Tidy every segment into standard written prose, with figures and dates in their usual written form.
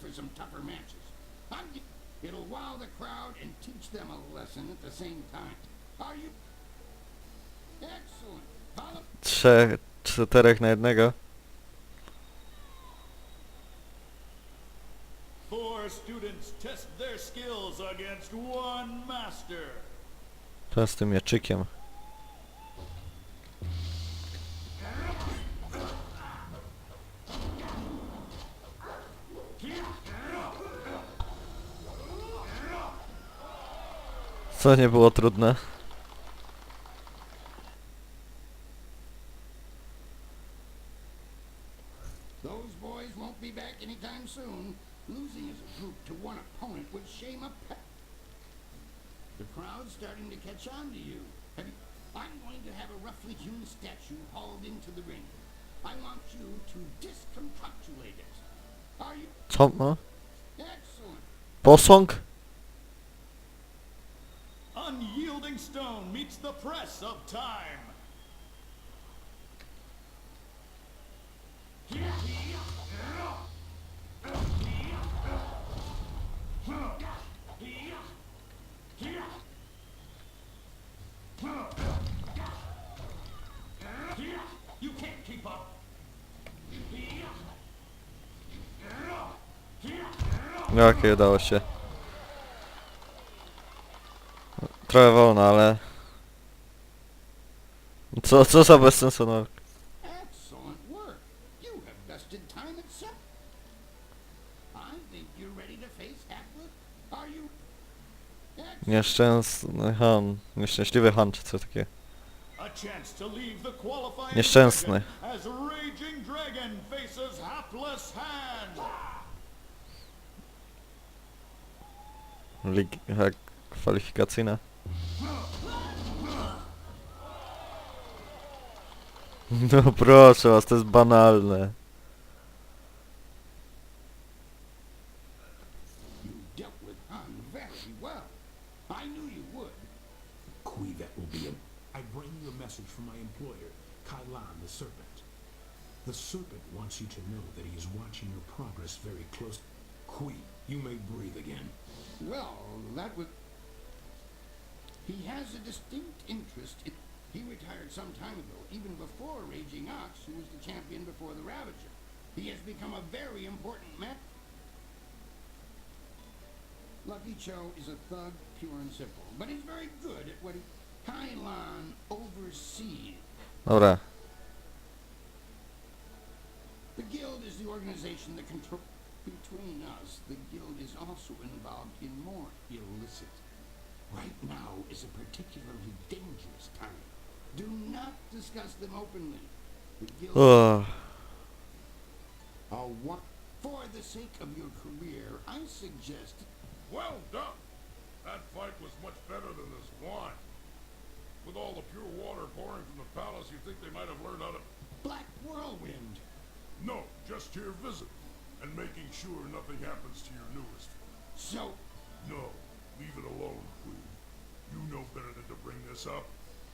for some tougher matches. It'll wow the crowd and teach them a lesson at the same time. Are you? Excellent. Follow. 4 na 1. 4 students test their skills against 1 master. To z tym mieczykiem. Co nie było trudne. Those boys won't be back anytime soon. Losing as a group to one opponent would shame a pet. The crowd's starting to catch on to you. I'm going to have a roughly hewn statue hauled into the ring. I want you to discombobulate it. Are you? Co ma? Excellent. Posąg? Unyielding stone meets the press of time. You can't keep up. Jakie udało się. Trochę wolno, ale... Co za bezsensowne. Excellent work. You have bested time itself. I think you're ready to face Hackwood. Are you? Nieszczęsny Han. Nieszczęśliwy Han, czy co takie. A chance to leave the qualifying Nieszczęsny. as Raging Dragon faces Hapless Hand. Liga kwalifikacyjna. No proszę was, to jest banalne. You dealt with Han very well. I knew you would. Kui, that will be him. I bring you a message from my employer, Kailan the Serpent. The Serpent wants you to know that he is watching your progress very close. Kui, you may breathe again. Well, that was... He has a distinct interest in... He retired some time ago, even before Raging Ox, who was the champion before the Ravager. He has become a very important man. Lucky Cho is a thug, pure and simple, but he's very good at what he... Kailan oversees. Dobra. The Guild is the organization that controls... Between us, the Guild is also involved in more illicit. Right now is a particularly dangerous time. Do not discuss them openly. The Guild... For the sake of your career, I suggest... Well done! That fight was much better than this wine. With all the pure water pouring from the palace, you think they might have learned how to... Black Whirlwind! No, just your visit. And making sure nothing happens to your newest. So... No, leave it alone, Queen. You know better than to bring this up.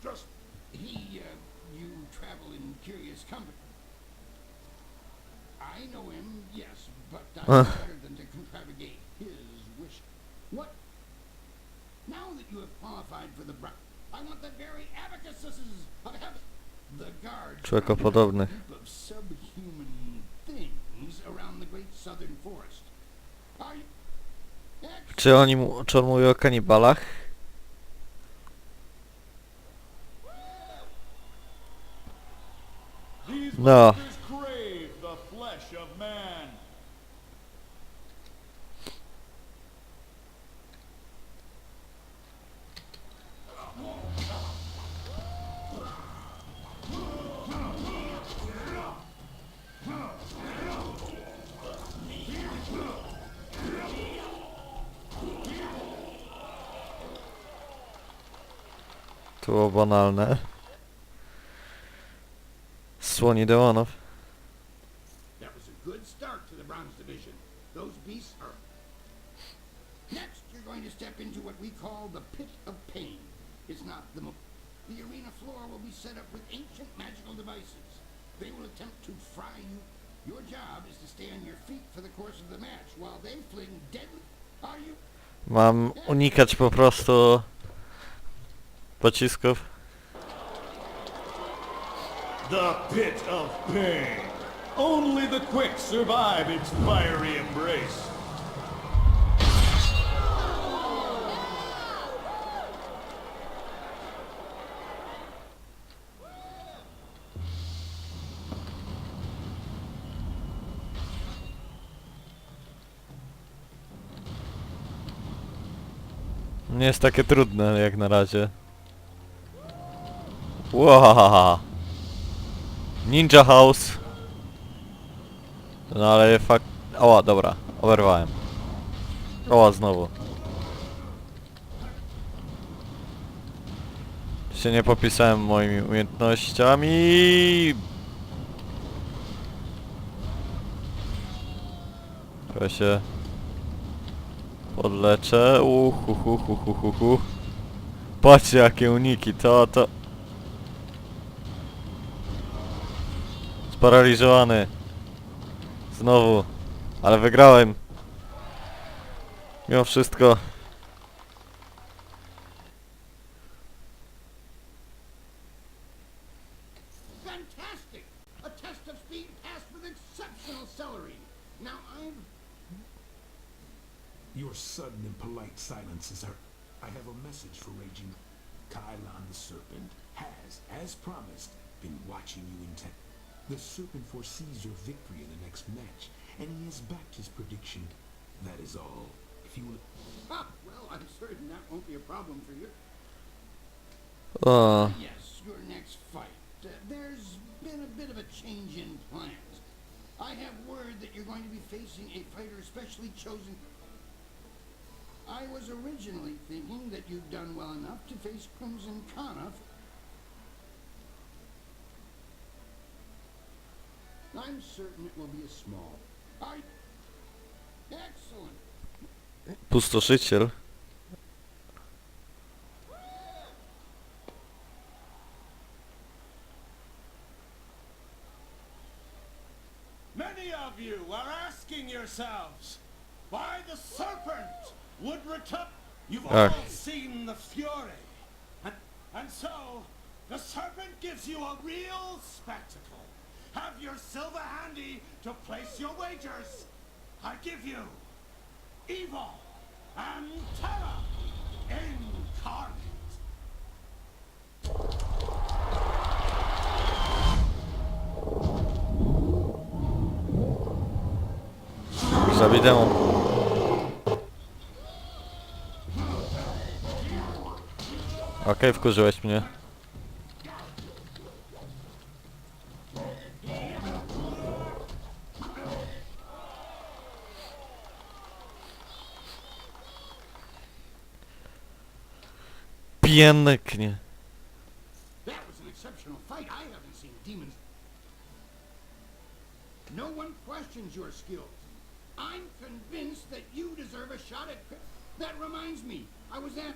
Just... you travel in curious company. I know him, yes, but I'm better than to contravigate his wish. What? Now that you have qualified for the I want the very abacuses of heaven. The guards Człowiekopodobnych. of subhuman things around the great southern forest. Are you... Czy on mówi o kanibalach? No. Crave the flesh of man. To było banalne. Słoni demonów. That was a good start to the bronze division. Those beasts are... Next, you're going to step into what we call the Pit of Pain. It's not the... The arena floor will be set up with ancient magical devices. They will attempt to fry you. Your job is to stay on your feet for the course of the match while they fling deadly. Are you? Mam unikać po prostu pocisków. The pit of pain. Only the quick survive its fiery embrace. Nie jest takie trudne jak na razie. Wow. Ninja House. No ale fakt... O, dobra. Oberwałem. O, znowu. Się nie popisałem moimi umiejętnościami. Trochę się podleczę. Patrzcie jakie uniki, to... Sparaliżowany. Znowu. Ale wygrałem. Mimo wszystko. Fantastic! A test of speed passed with exceptional celery. Now I'm... Your sudden and polite silences are... I have a message for Raging. Kylon the Serpent has, as promised, been watching you intent. The Serpent foresees your victory in the next match, and he has backed his prediction. That is all. If you will... Ah, well, I'm certain that won't be a problem for you. O. Yes, your next fight. There's been a bit of a change in plans. I have word that you're going to be facing a fighter specially chosen... I was originally thinking that you'd done well enough to face Crimson Kana. I'm certain it will be a small... Excellent. Pustoszyciel. Many of you are asking yourselves why the serpent would return. You've all seen the fury. And so, the serpent gives you a real spectacle. Have your silver handy to place your wagers. I give you evil and terror incarnate. Zabij demon. Okej, wkurzyłeś mnie. Pięknie. That was an exceptional fight. I haven't seen demons. No one questions your skills. I'm convinced that you deserve a shot at... That reminds me. I was at...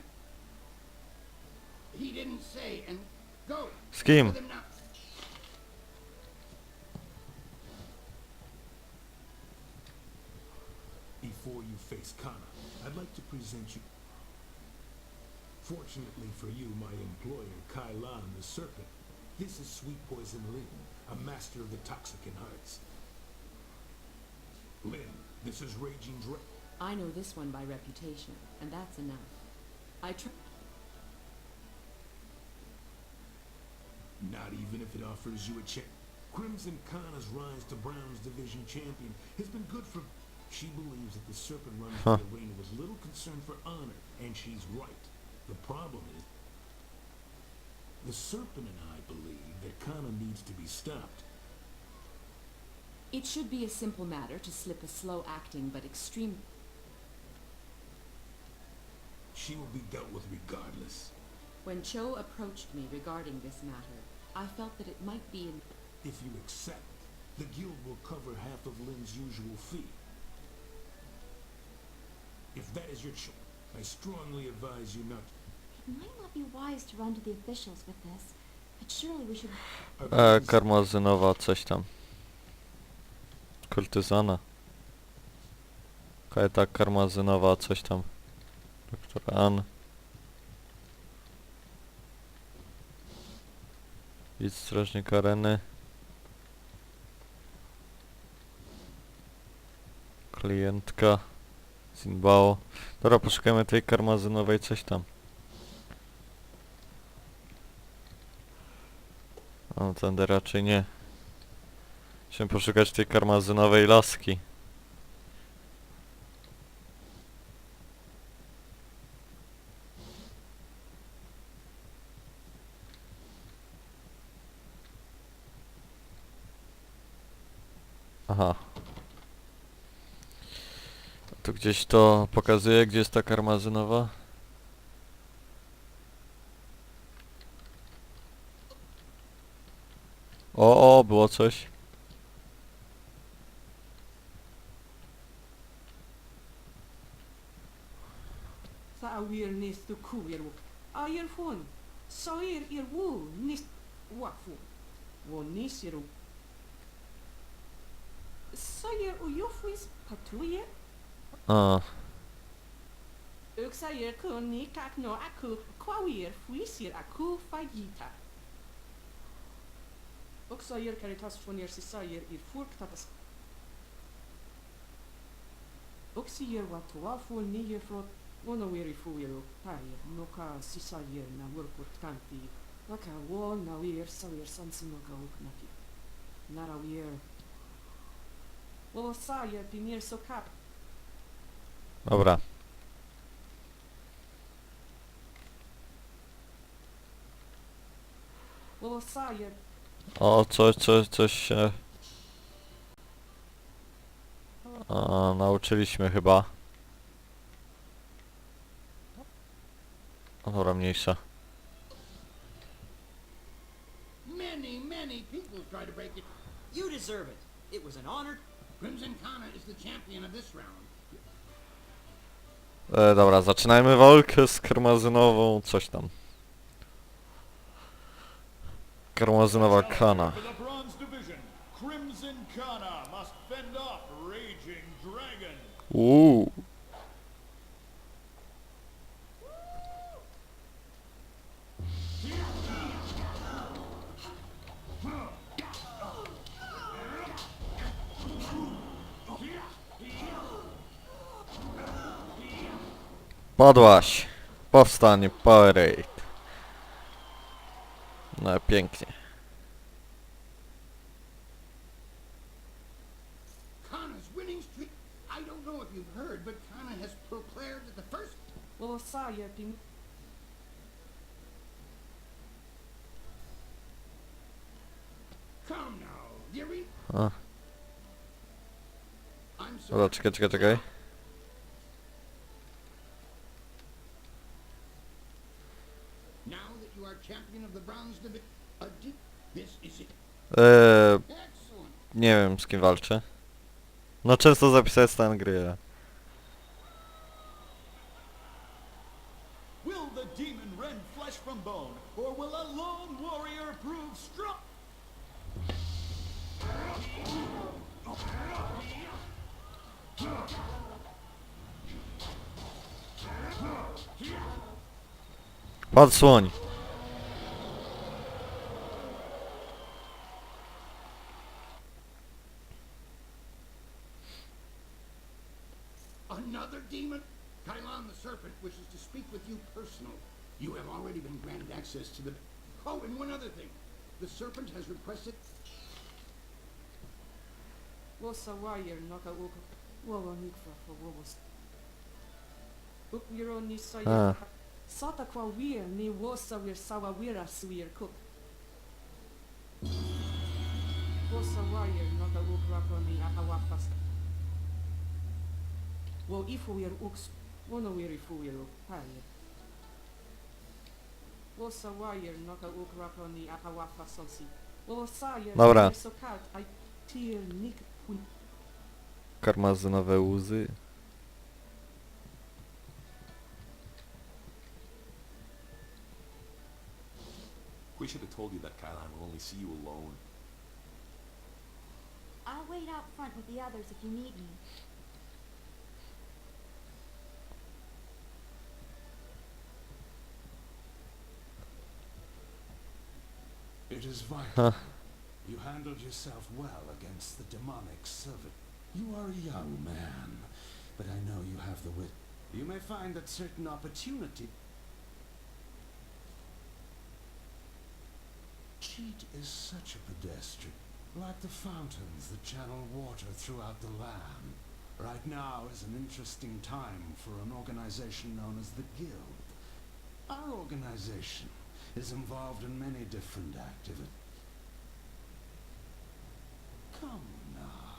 He didn't say, and go. Z kim? With him now. Before you face Kana, I'd like to present you... Fortunately for you, my employer, Kylon the Serpent. This is Sweet Poison Lin, a master of the Toxicant Arts. Lin, this is Raging Dra... I know this one by reputation, and that's enough. Not even if it offers you a check. Crimson Kana's rise to Brown's Division champion has been good for... She believes that the Serpent runs the arena with little concern for honor, and she's right. The problem is... The Serpent and I believe that Kana needs to be stopped. It should be a simple matter to slip a slow-acting but extreme... She will be dealt with regardless. When Cho approached me regarding this matter, I felt that it might be in... If you accept, the guild will cover half of Lin's usual fee. If that is your choice, I strongly advise you not... It might not be wise to run to the officials with this, but surely we should... Karmazynowa, coś tam. Kultyzana. Kajeta karmazynowa, coś tam. Doktor Ann. Idź strażnik areny. Klientka. Zinbao. Dobra, poszukajmy tej karmazynowej, coś tam. No, tędy raczej nie. Musimy poszukać tej karmazynowej laski. Aha. Tu gdzieś to pokazuje, gdzie jest ta karmazynowa. O, było coś. Sa'awir nis tu kuiruk. Ayer fun. Soir irwu nis wafu. Wo nisiru. Soir uyufwis patruye. A, Uksayer kun ni kakno aku kwawir fuisir aku fagita. Uksayer karitas funir si sayer ir furk tatas. Uksiyer watuafu niye frot. Ono wiri fuiru pair noka si sayer na wurkurt kanti. Laka wo na wir sawir sansimoga uknaki. Nara wir. Wo sayer pinir so kap. dobra. Wo sayer O, coś się... A, nauczyliśmy chyba. O, dobra, mniejsza. Many people try to break it. You deserve it. It was an honor. Crimson Kana is the champion of this round. Dobra, zaczynajmy walkę z karmazynową, coś tam. Karmazynowa Kana. For the bronze division, Crimson Kana must fend off Raging Dragon. Padłaś. Powstań, Powerade. No pięknie. Kana's winning streak. I don't know if you've heard, but Kana has proclaimed that the first. wo sayer pin. Come now, the arena. A, I'm sorry. dobra, czekaj. Now that you are champion of the bronze division, this is it. Excellent. Nie wiem z kim walczę. No często zapisać stan gry. Will the demon rend flesh from bone, or will a lone warrior prove strong? Podsłoń. Another demon? Kylon the Serpent wishes to speak with you personally. You have already been granted access to the... Oh, and one other thing. The Serpent has requested... Wo sayer noka uk. Wo nikfa for wo was. Ukwiro ni sayer. Sata kwa wir ni wo sayer sawa wira swir cook. Wo sayer noka uk rako ni akawapas. Wo ifu wir uks. Wono wir ifu wir uk. Pair. Wo sayer noka uk rako ni akawapas sonsi. Wo sayer Dobra. so kalt I tier nik. Karmazynowe łzy. We should have told you that Kylon will only see you alone. I'll wait out front with the others if you need me. It is vital. Huh. You handled yourself well against the demonic servant. You are a young man, but I know you have the wit. You may find that certain opportunity... Cheat is such a pedestrian, like the fountains that channel water throughout the land. Right now is an interesting time for an organization known as the Guild. Our organization is involved in many different activities. Come now.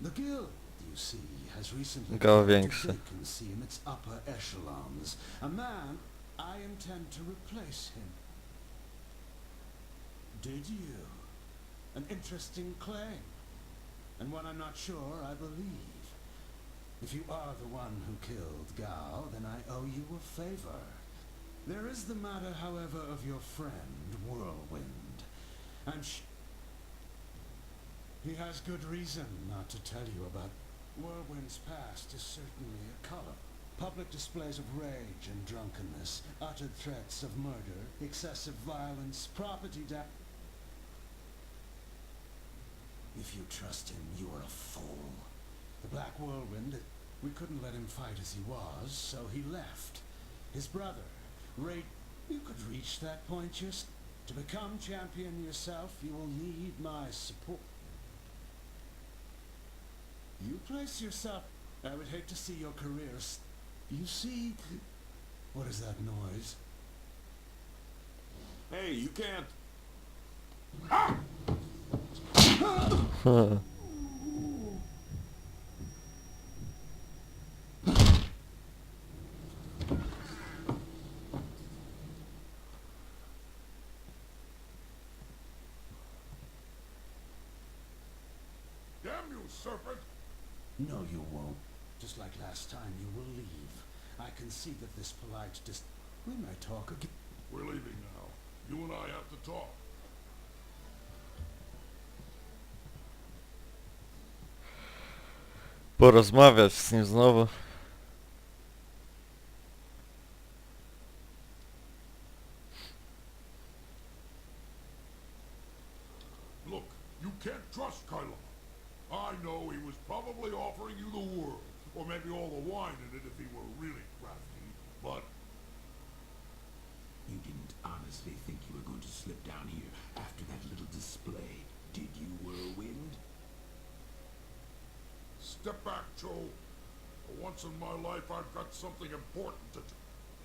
The Guild, you see, has recently Go had a większy. vacancy in its upper echelons. A man, I intend to replace him. Did you? An interesting claim. And one I'm not sure I believe. If you are the one who killed Gao, then I owe you a favor. There is the matter, however, of your friend, Whirlwind. He has good reason not to tell you about... Whirlwind's past is certainly a color. Public displays of rage and drunkenness, uttered threats of murder, excessive violence, property damage. If you trust him, you are a fool. The Black Whirlwind, we couldn't let him fight as he was, so he left. His brother, Ray, you could reach that point just... To become champion yourself, you will need my support. You place yourself... I would hate to see your career You see... What is that noise? Hey, you can't... Huh. Damn you, serpent! No, you won't. Just like last time, you will leave. I can see that this polite We may talk again. We're leaving now. You and I have to talk. Porozmawiać z nim znowu. Look, you can't trust Kylo. I know he was probably offering you the world, or maybe all the wine in it if he were really crafty, but... You didn't honestly think you were going to slip down here after that little display, did you, Whirlwind? Step back, Joe. For once in my life, I've got something important to do.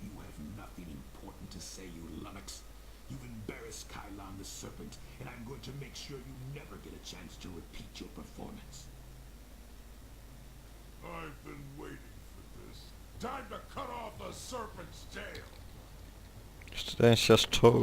You have nothing important to say, you lummox. You've embarrassed Kylon the Serpent, and I'm going to make sure you never get a chance to repeat your performance. I've been waiting for this. Time to cut off the serpent's tail. Szczęścia z czołu.